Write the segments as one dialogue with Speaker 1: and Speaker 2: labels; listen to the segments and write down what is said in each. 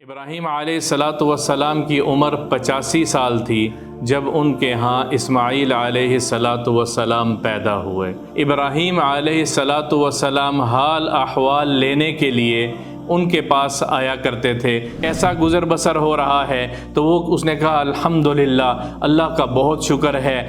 Speaker 1: ابراہیم علیہ السلام کی عمر 85 سال تھی جب ان کے ہاں اسماعیل علیہ السلام پیدا ہوئے۔ ابراہیم علیہ السلام حال احوال لینے کے لیے ان کے پاس آیا کرتے تھے۔ ایسا گزر بسر ہو رہا ہے تو اس نے کہا الحمدللہ، اللہ کا بہت شکر ہے،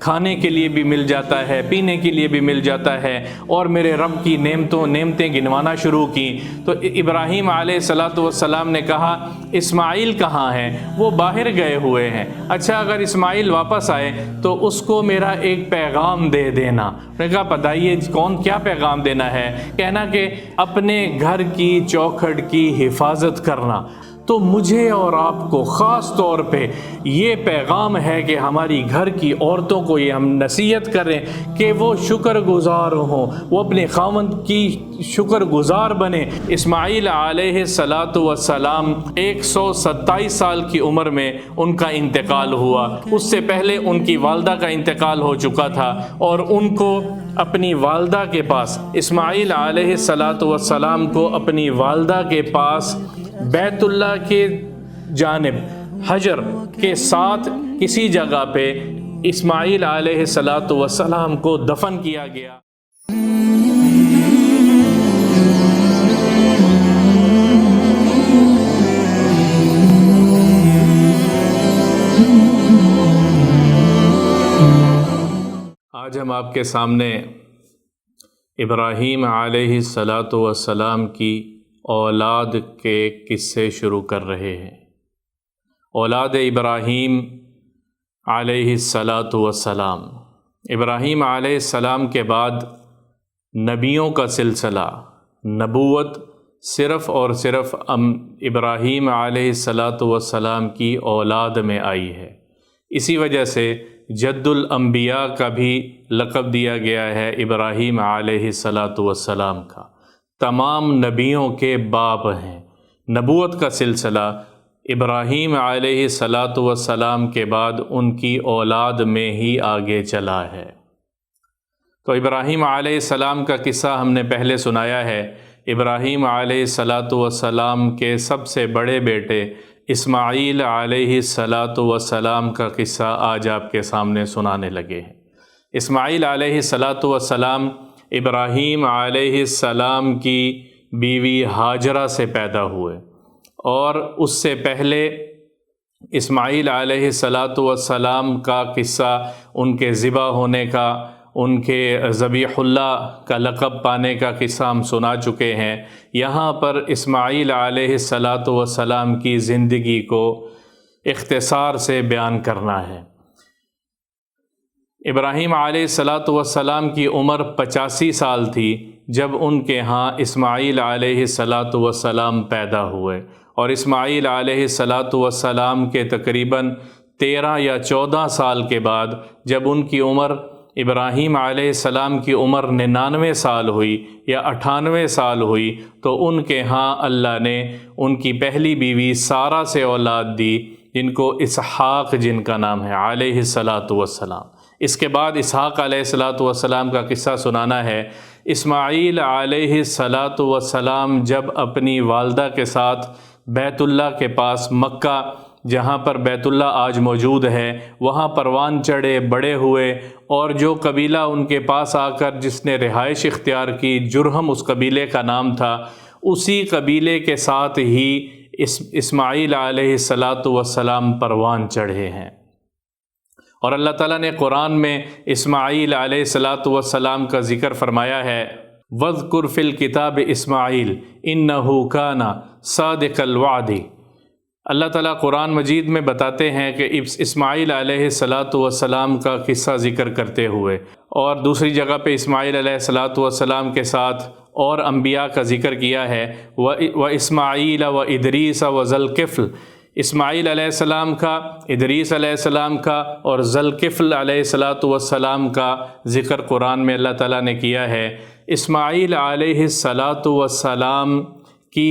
Speaker 1: کھانے کے لیے بھی مل جاتا ہے، پینے کے لیے بھی مل جاتا ہے، اور میرے رب کی نعمتیں گنوانا شروع کی۔ تو ابراہیم علیہ السلام نے کہا اسماعیل کہاں ہیں؟ وہ باہر گئے ہوئے ہیں۔ اچھا، اگر اسماعیل واپس آئے تو اس کو میرا ایک پیغام دے دینا۔ نے کہا بتائیے کیا پیغام دینا ہے؟ کہنا کہ اپنے گھر کی چوکھٹ کی حفاظت کرنا۔ تو مجھے اور آپ کو خاص طور پہ یہ پیغام ہے کہ ہماری گھر کی عورتوں کو یہ ہم نصیحت کریں کہ وہ شکر گزار ہوں، وہ اپنے خاوند کی شکر گزار بنیں۔ اسماعیل علیہ السلام 127 سال کی عمر میں ان کا انتقال ہوا۔ اس سے پہلے ان کی والدہ کا انتقال ہو چکا تھا، اور ان کو اپنی والدہ کے پاس، اسماعیل علیہ السلام کو اپنی والدہ کے پاس بیت اللہ کے جانب حجر کے ساتھ کسی جگہ پہ اسماعیل علیہ السلام کو دفن کیا گیا۔ آج ہم آپ کے سامنے ابراہیم علیہ السلام کی اولاد کے قصے شروع کر رہے ہیں۔ اولاد ابراہیم علیہ السلام، ابراہیم علیہ السلام کے بعد نبیوں کا سلسلہ، نبوت صرف اور صرف ابراہیم علیہ السلام کی اولاد میں آئی ہے۔ اسی وجہ سے جد الانبیاء کا بھی لقب دیا گیا ہے ابراہیم علیہ السلام کا۔ تمام نبیوں کے باپ ہیں۔ نبوت کا سلسلہ ابراہیم علیہ السلام کے بعد ان کی اولاد میں ہی آگے چلا ہے۔ تو ابراہیم علیہ السلام کا قصہ ہم نے پہلے سنایا ہے۔ ابراہیم علیہ السلام کے سب سے بڑے بیٹے اسماعیل علیہ السلام کا قصہ آج آپ کے سامنے سنانے لگے ہیں۔ اسماعیل علیہ السلام ابراہیم علیہ السلام کی بیوی ہاجرہ سے پیدا ہوئے، اور اس سے پہلے اسماعیل علیہ السلام کا قصہ ان کے ذبح ہونے کا، ان کے ذبیح اللہ کا لقب پانے کا قصہ ہم سنا چکے ہیں۔ یہاں پر اسماعیل علیہ السلام کی زندگی کو اختصار سے بیان کرنا ہے۔ ابراہیم علیہ السلام کی عمر 85 سال تھی جب ان کے ہاں اسماعیل علیہ السلام پیدا ہوئے، اور اسماعیل علیہ السلام کے تقریباً 13 یا 14 سال کے بعد جب ان کی عمر، ابراہیم علیہ السلام کی عمر 99 سال ہوئی یا 98 سال ہوئی، تو ان کے ہاں اللہ نے ان کی پہلی بیوی سارہ سے اولاد دی، جن کو اسحاق جن کا نام ہے علیہ السلام۔ اس کے بعد اسحاق علیہ السلام کا قصہ سنانا ہے۔ اسماعیل علیہ السلام جب اپنی والدہ کے ساتھ بیت اللہ کے پاس مکہ، جہاں پر بیت اللہ آج موجود ہے، وہاں پروان چڑھے، بڑے ہوئے، اور جو قبیلہ ان کے پاس آ کر جس نے رہائش اختیار کی، جرہم اس قبیلے کا نام تھا، اسی قبیلے کے ساتھ ہی اسماعیل علیہ السلام پروان چڑھے ہیں۔ اور اللہ تعالیٰ نے قرآن میں اسماعیل علیہ السلام کا ذکر فرمایا ہے، وَاذْكُرْ فِي الْكِتَابِ اسماعیل إِنَّهُ كَانَ صَادِقَ الْوَعْدِ۔ اللہ تعالیٰ قرآن مجید میں بتاتے ہیں کہ اسماعیل علیہ السلام کا قصہ ذکر کرتے ہوئے، اور دوسری جگہ پہ اسماعیل علیہ السلام کے ساتھ اور انبیاء کا ذکر کیا ہے، وَإِسْمَاعِيلَ وَإِدْرِيسَ وَذَلْكِفْلِ۔ اسماعیل علیہ السلام کا، ادریس علیہ السلام کا، اور ذوالکفل علیہ السلام کا ذکر قرآن میں اللہ تعالیٰ نے کیا ہے۔ اسماعیل علیہ السلام کی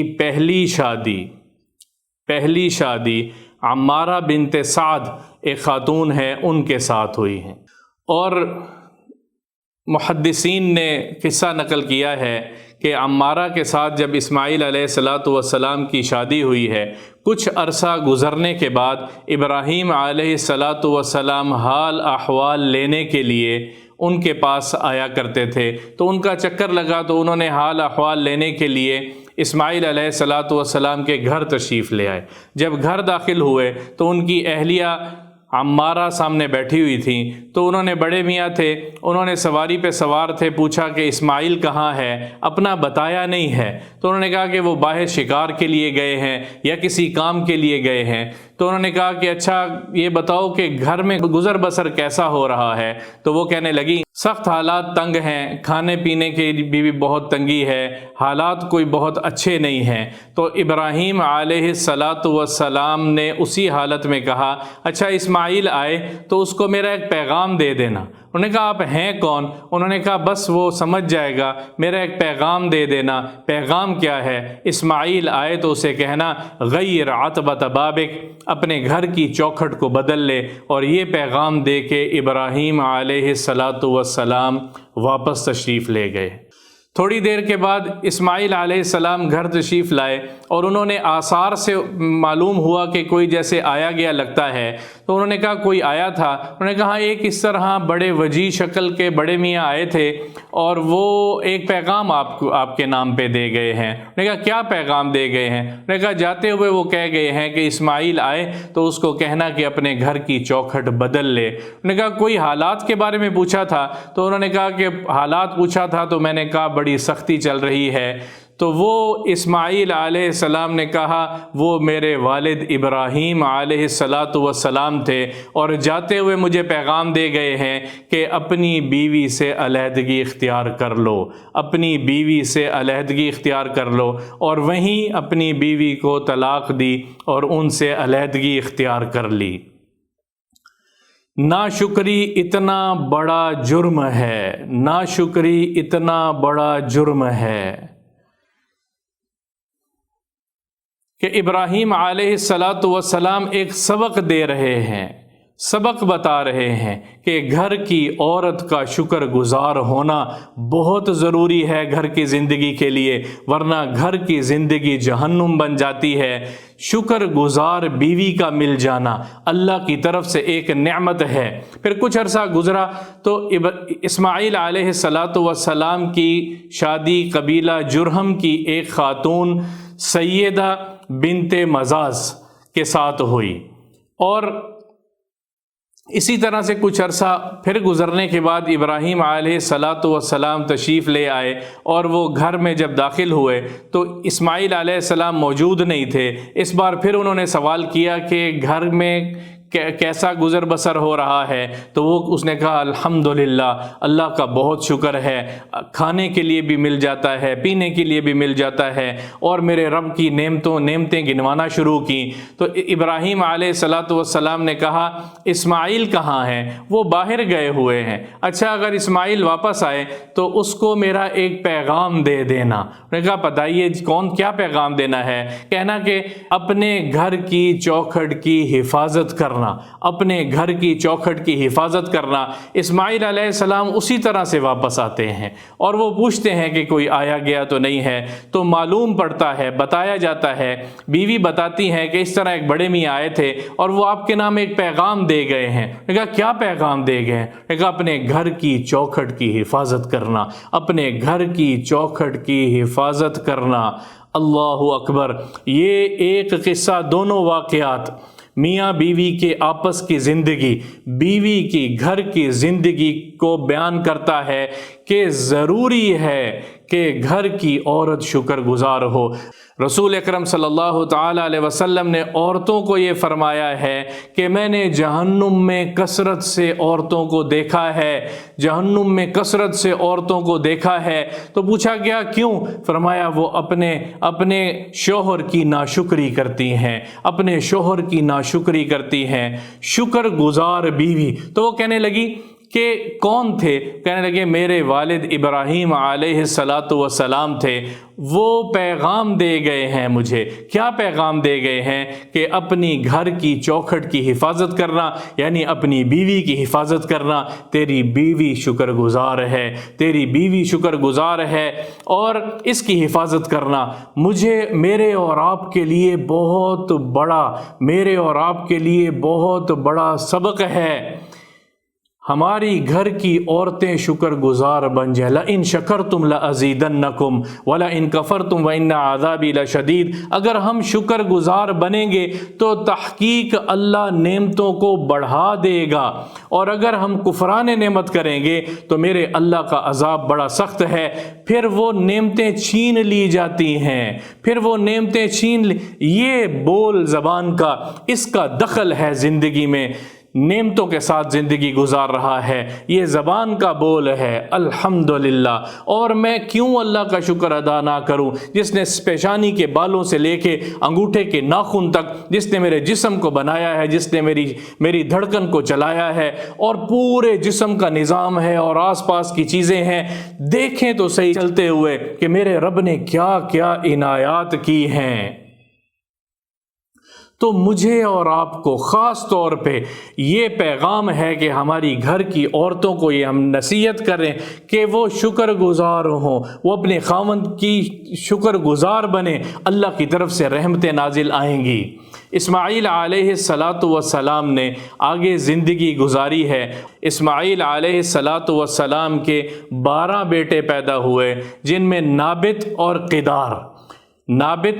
Speaker 1: پہلی شادی عمارہ بنت سعد ایک خاتون ہے، ان کے ساتھ ہوئی ہیں، اور محدثین نے قصہ نقل کیا ہے کہ عمارہ کے ساتھ جب اسماعیل علیہ السلام کی شادی ہوئی ہے، کچھ عرصہ گزرنے کے بعد ابراہیم علیہ السلام حال احوال لینے کے لیے ان کے پاس آیا کرتے تھے، تو ان کا چکر لگا تو انہوں نے حال احوال لینے کے لیے اسماعیل علیہ السلام کے گھر تشریف لے آئے۔ جب گھر داخل ہوئے تو ان کی اہلیہ عمارہ سامنے بیٹھی ہوئی تھیں، تو انہوں نے، بڑے میاں تھے، انہوں نے سواری پہ سوار تھے، پوچھا کہ اسماعیل کہاں ہے، اپنا بتایا نہیں ہے، تو انہوں نے کہا کہ وہ باہر شکار کے لیے گئے ہیں یا کسی کام کے لیے گئے ہیں۔ تو انہوں نے کہا کہ اچھا یہ بتاؤ کہ گھر میں گزر بسر کیسا ہو رہا ہے؟ تو وہ کہنے لگی سخت حالات تنگ ہیں، کھانے پینے کی بھی بہت تنگی ہے، حالات کوئی بہت اچھے نہیں ہیں۔ تو ابراہیم علیہ السلام نے اسی حالت میں کہا اچھا اسماعیل آئے تو اس کو میرا ایک پیغام دے دینا۔ انہوں نے کہا آپ ہیں کون؟ انہوں نے کہا بس وہ سمجھ جائے گا، میرا ایک پیغام دے دینا۔ پیغام کیا ہے؟ اسماعیل آئے تو اسے کہنا غیر عتبۃ بابک، اپنے گھر کی چوکھٹ کو بدل لے، اور یہ پیغام دے کے ابراہیم علیہ السلام واپس تشریف لے گئے۔ تھوڑی دیر کے بعد اسماعیل علیہ السلام گھر تشریف لائے اور انہوں نے آثار سے معلوم ہوا کہ کوئی جیسے آیا گیا لگتا ہے، تو انہوں نے کہا کوئی آیا تھا؟ انہوں نے کہا ایک اس طرح بڑے وجیح شکل کے بڑے میاں آئے تھے اور وہ ایک پیغام آپ کے نام پہ دے گئے ہیں۔ انہوں نے کہا کیا پیغام دے گئے ہیں؟ انہوں نے کہا جاتے ہوئے وہ کہہ گئے ہیں کہ اسماعیل آئے تو اس کو کہنا کہ اپنے گھر کی چوکھٹ بدل لے۔ انہوں نے کہا کوئی حالات کے بارے میں پوچھا تھا؟ تو انہوں نے کہا کہ حالات پوچھا تھا تو میں نے کہا بڑی سختی چل رہی ہے۔ تو وہ اسماعیل علیہ السلام نے کہا وہ میرے والد ابراہیم علیہ السلام تھے اور جاتے ہوئے مجھے پیغام دے گئے ہیں کہ اپنی بیوی سے علیحدگی اختیار کر لو، اپنی بیوی سے علیحدگی اختیار کر لو، اور وہیں اپنی بیوی کو طلاق دی اور ان سے علیحدگی اختیار کر لی۔ ناشکری اتنا بڑا جرم ہے، ناشکری اتنا بڑا جرم ہے کہ ابراہیم علیہ السلام ایک سبق دے رہے ہیں، سبق بتا رہے ہیں کہ گھر کی عورت کا شکر گزار ہونا بہت ضروری ہے گھر کی زندگی کے لیے، ورنہ گھر کی زندگی جہنم بن جاتی ہے۔ شکر گزار بیوی کا مل جانا اللہ کی طرف سے ایک نعمت ہے۔ پھر کچھ عرصہ گزرا تو اسماعیل علیہ السلام کی شادی قبیلہ جرہم کی ایک خاتون سیدہ بنت مزاز کے ساتھ ہوئی، اور اسی طرح سے کچھ عرصہ پھر گزرنے کے بعد ابراہیم علیہ السلام تشریف لے آئے، اور وہ گھر میں جب داخل ہوئے تو اسماعیل علیہ السلام موجود نہیں تھے۔ اس بار پھر انہوں نے سوال کیا کہ گھر میں کیسا گزر بسر ہو رہا ہے؟ تو اس نے کہا الحمدللہ، اللہ کا بہت شکر ہے، کھانے کے لیے بھی مل جاتا ہے، پینے کے لیے بھی مل جاتا ہے، اور میرے رب کی نعمتیں گنوانا شروع کی۔ تو ابراہیم علیہ السلام نے کہا اسماعیل کہاں ہیں؟ وہ باہر گئے ہوئے ہیں۔ اچھا اگر اسماعیل واپس آئے تو اس کو میرا ایک پیغام دے دینا۔ انہوں نے کہا بتائیے کیا پیغام دینا ہے؟ کہنا کہ اپنے گھر کی چوکھٹ کی حفاظت کرنا، اپنے گھر کی چوکھٹ کی حفاظت کرنا۔ اسماعیل علیہ السلام اسی طرح سے واپس آتے ہیں اور وہ پوچھتے ہیں کہ کوئی آیا گیا تو نہیں ہے، تو معلوم پڑتا ہے، بتایا جاتا ہے، بیوی بتاتی ہے کہ اس طرح ایک بڑے میاں آئے تھے اور وہ آپ کے نام ایک پیغام دے گئے ہیں۔ نے کہا کیا پیغام دے گئے ہیں؟ نے کہا اپنے گھر کی چوکھٹ کی حفاظت کرنا، اپنے گھر کی چوکھٹ کی حفاظت کرنا۔ اللہ اکبر! یہ ایک قصہ، دونوں واقعات میاں بیوی کے آپس کی زندگی، بیوی کی گھر کی زندگی کو بیان کرتا ہے کہ ضروری ہے کہ گھر کی عورت شکر گزار ہو۔ رسول اکرم صلی اللہ تعالی علیہ وسلم نے عورتوں کو یہ فرمایا ہے کہ میں نے جہنم میں کثرت سے عورتوں کو دیکھا ہے، جہنم میں کثرت سے عورتوں کو دیکھا ہے۔ تو پوچھا گیا کیوں؟ فرمایا وہ اپنے شوہر کی ناشکری کرتی ہیں، اپنے شوہر کی ناشکری کرتی ہیں۔ شکر گزار بیوی۔ تو وہ کہنے لگی کہ کون تھے؟ کہنے لگے میرے والد ابراہیم علیہ السلام تھے، وہ پیغام دے گئے ہیں مجھے۔ کیا پیغام دے گئے ہیں؟ کہ اپنی گھر کی چوکھٹ کی حفاظت کرنا، یعنی اپنی بیوی کی حفاظت کرنا۔ تیری بیوی شکر گزار ہے، تیری بیوی شکر گزار ہے، اور اس کی حفاظت کرنا مجھے میرے اور آپ کے لیے بہت بڑا، میرے اور آپ کے لیے بہت بڑا سبق ہے۔ ہماری گھر کی عورتیں شکر گزار بن جائیں۔ لَإِن شَكَرْتُمْ لَأَزِيدَنَّكُمْ وَلَإِن كَفَرْتُمْ وَإِنَّ عَذَابِي لَشَدِيدٌ۔ اگر ہم شکر گزار بنیں گے تو تحقیق اللہ نعمتوں کو بڑھا دے گا، اور اگر ہم کفران نعمت کریں گے تو میرے اللہ کا عذاب بڑا سخت ہے۔ پھر وہ نعمتیں چھین لی جاتی ہیں، پھر وہ نعمتیں یہ بول زبان کا، اس کا دخل ہے زندگی میں، نعمتوں کے ساتھ زندگی گزار رہا ہے، یہ زبان کا بول ہے۔ الحمدللہ، اور میں کیوں اللہ کا شکر ادا نہ کروں جس نے پیشانی کے بالوں سے لے کے انگوٹھے کے ناخن تک، جس نے میرے جسم کو بنایا ہے، جس نے میری دھڑکن کو چلایا ہے، اور پورے جسم کا نظام ہے اور آس پاس کی چیزیں ہیں۔ دیکھیں تو صحیح چلتے ہوئے کہ میرے رب نے کیا کیا عنایات کی ہیں۔ تو مجھے اور آپ کو خاص طور پہ یہ پیغام ہے کہ ہماری گھر کی عورتوں کو یہ ہم نصیحت کریں کہ وہ شکر گزار ہوں، وہ اپنے خاوند کی شکر گزار بنیں، اللہ کی طرف سے رحمتیں نازل آئیں گی۔ اسماعیل علیہ السلام نے آگے زندگی گزاری ہے۔ اسماعیل علیہ السلام کے 12 بیٹے پیدا ہوئے، جن میں نابت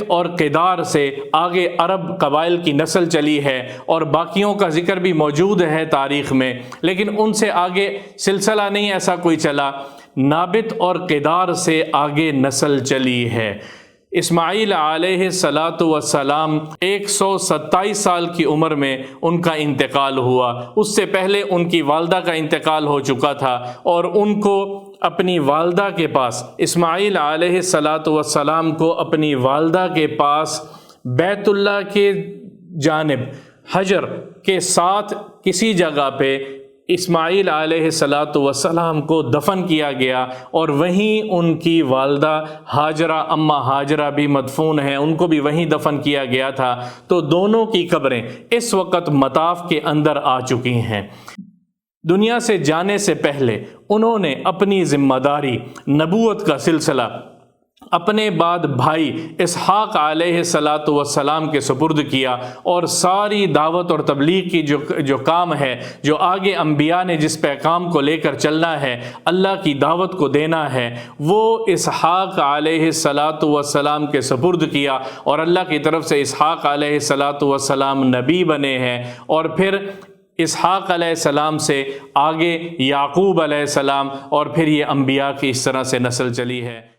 Speaker 1: اور قدار سے آگے عرب قبائل کی نسل چلی ہے، اور باقیوں کا ذکر بھی موجود ہے تاریخ میں، لیکن ان سے آگے سلسلہ نہیں ایسا کوئی چلا۔ نابت اور قدار سے آگے نسل چلی ہے۔ اسماعیل علیہ السلام 127 سال کی عمر میں ان کا انتقال ہوا۔ اس سے پہلے ان کی والدہ کا انتقال ہو چکا تھا، اور ان کو اپنی والدہ کے پاس، اسماعیل علیہ السلام کو اپنی والدہ کے پاس بیت اللہ کے جانب حجر کے ساتھ کسی جگہ پہ اسماعیل علیہ السلام کو دفن کیا گیا، اور وہیں ان کی والدہ ہاجرہ، اماں ہاجرہ بھی مدفون ہیں، ان کو بھی وہیں دفن کیا گیا تھا۔ تو دونوں کی قبریں اس وقت مطاف کے اندر آ چکی ہیں۔ دنیا سے جانے سے پہلے انہوں نے اپنی ذمہ داری، نبوت کا سلسلہ اپنے بعد بھائی اسحاق علیہ السلام کے سپرد کیا، اور ساری دعوت اور تبلیغ کی جو کام ہے، جو آگے انبیاء نے جس پیغام کو لے کر چلنا ہے، اللہ کی دعوت کو دینا ہے، وہ اسحاق علیہ السلام کے سپرد کیا، اور اللہ کی طرف سے اسحاق علیہ السلام نبی بنے ہیں، اور پھر اسحاق علیہ السلام سے آگے یعقوب علیہ السلام، اور پھر یہ انبیاء کی اس طرح سے نسل چلی ہے۔